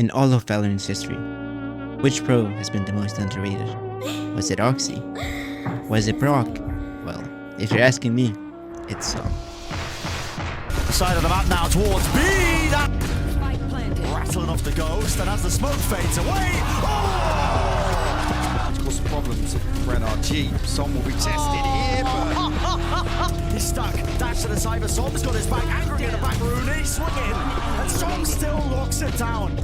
In all of Valorant's history, which pro has been the most underrated? Was it Oxy? Was it Brock? Well, if you're asking me, it's S0m. The side of the map now towards B. That rattling off the ghost, and as the smoke fades away, It's caused problems for NRG. S0m will be tested here, but he's stuck. Dash to the side, but S0m's got his back. Angry in the back, Rooney swinging, and S0m still locks it down.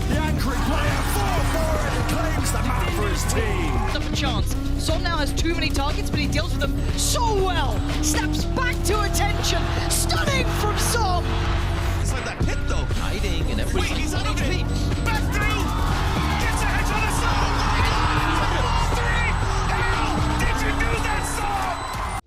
The angry player for it claims the map for his team. Up a chance. S0m now has too many targets, but he deals with them so well. Snaps back to attention. Stunning from S0m. it's like that hit though. Hiding and everything. Wait, he's on on HP. it. Back through. Gets a headshot of S0m. 3. How did you do that, S0m?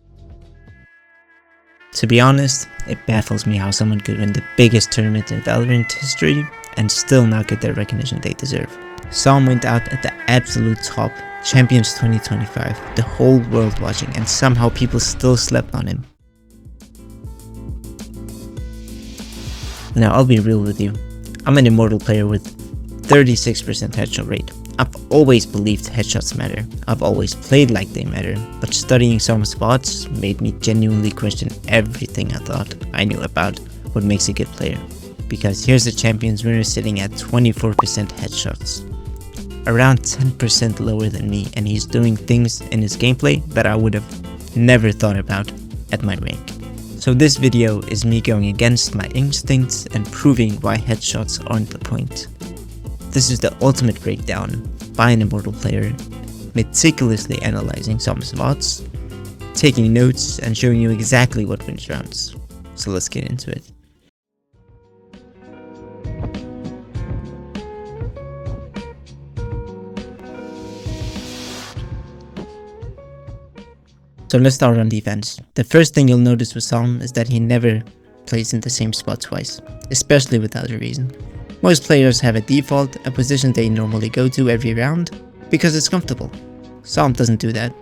To be honest, it baffles me how someone could win the biggest tournament in Valorant history and still not get the recognition they deserve. S0m went out at the absolute top, Champions 2025, the whole world watching, and somehow people still slept on him. Now I'll be real with you, I'm an Immortal player with 36% headshot rate. I've always believed headshots matter, I've always played like they matter, but studying S0m's VODs made me genuinely question everything I thought I knew about what makes a good player. Because here's the Champions winner sitting at 24% headshots, around 10% lower than me, and he's doing things in his gameplay that I would have never thought about at my rank. So this video is me going against my instincts and proving why headshots aren't the point. This is the ultimate breakdown by an Immortal player, meticulously analyzing S0m's VODs, taking notes, and showing you exactly what wins rounds. So let's get into it. So let's start on defense. The first thing you'll notice with S0m is that he never plays in the same spot twice, especially without a reason. Most players have a default, a position they normally go to every round, because it's comfortable. S0m doesn't do that.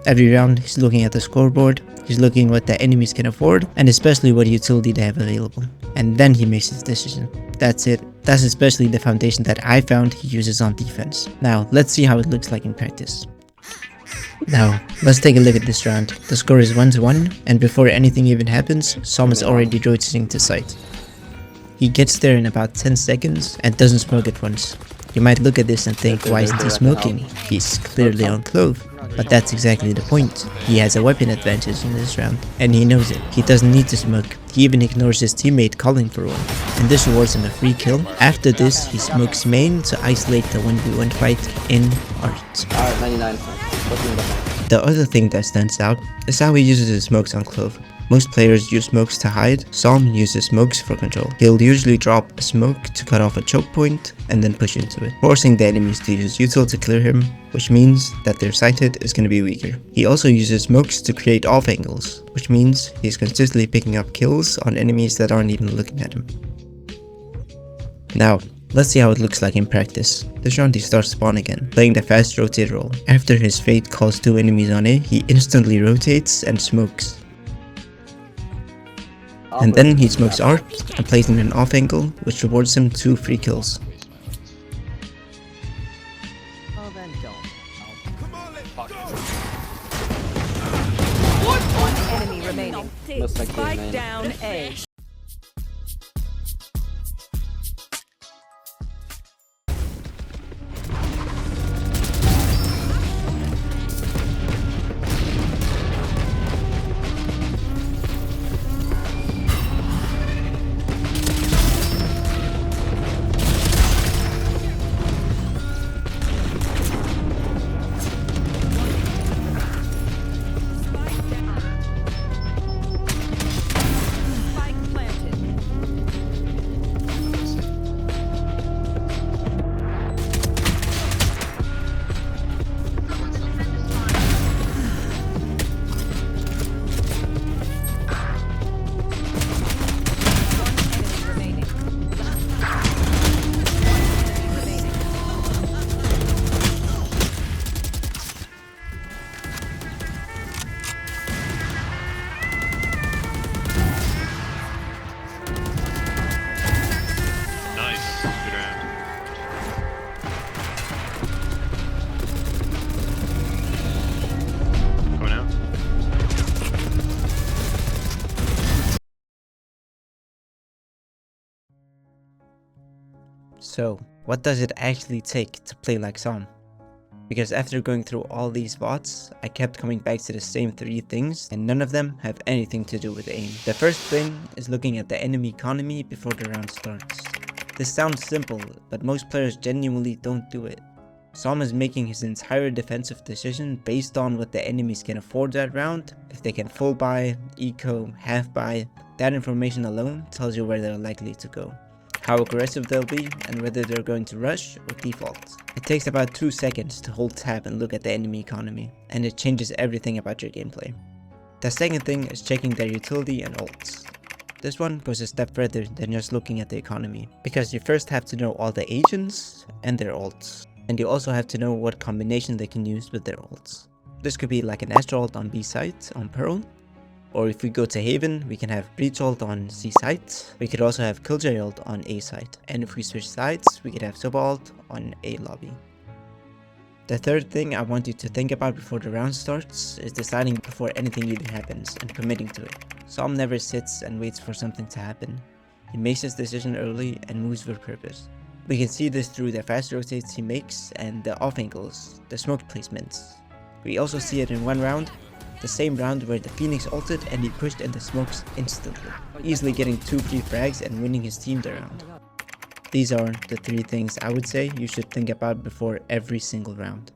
Every round he's looking at the scoreboard, he's looking what the enemies can afford, and especially what utility they have available. And then he makes his decision. That's it. That's especially the foundation that I found he uses on defense. Now, let's see how it looks like in practice. Now, let's take a look at this round. The score is 1-1, and before anything even happens, S0m is already rotating to site. He gets there in about 10 seconds and doesn't smoke at once. You might look at this and think, why isn't he smoking? He's clearly on Clove. But that's exactly the point. He has a weapon advantage in this round, and he knows it. He doesn't need to smoke. He even ignores his teammate calling for one, and this rewards him a free kill. After this, he smokes main to isolate the 1v1 fight in art. 99. The other thing that stands out is how he uses his smokes on Clove. Most players use smokes to hide, S0m uses smokes for control. He'll usually drop a smoke to cut off a choke point and then push into it, forcing the enemies to use util to clear him, which means that their sight hit is going to be weaker. He also uses smokes to create off angles, which means he's consistently picking up kills on enemies that aren't even looking at him. Now, let's see how it looks like in practice. This round he starts spawn again, playing the fast rotate role. After his fate calls 2 enemies on A, he instantly rotates and smokes. And then he smokes art and plays in an off angle, which rewards him 2 free kills. One enemy remaining. Spike down A. So, what does it actually take to play like S0m? Because after going through all these VODs, I kept coming back to the same 3 things, and none of them have anything to do with aim. The first thing is looking at the enemy economy before the round starts. This sounds simple, but most players genuinely don't do it. S0m is making his entire defensive decision based on what the enemies can afford that round. If they can full buy, eco, half buy, that information alone tells you where they're likely to go, how aggressive they'll be, and whether they're going to rush or default. It takes about 2 seconds to hold tab and look at the enemy economy, and it changes everything about your gameplay. The second thing is checking their utility and ults. This one goes a step further than just looking at the economy, because you first have to know all the agents and their ults, and you also have to know what combination they can use with their ults. This could be like an Astra ult on B site on Pearl, or if we go to Haven, we can have Breach ult on C site. We could also have Killjoy ult on A site, and if we switch sides, we could have Soba ult on A lobby. The third thing I want you to think about before the round starts is deciding before anything even happens and committing to it. S0m never sits and waits for something to happen. He makes his decision early and moves with purpose. We can see this through the fast rotates he makes and the off angles, the smoke placements. We also see it in one round, the same round where the Phoenix ulted and he pushed in the smokes instantly, easily getting 2 free frags and winning his team the round. These are the 3 things I would say you should think about before every single round.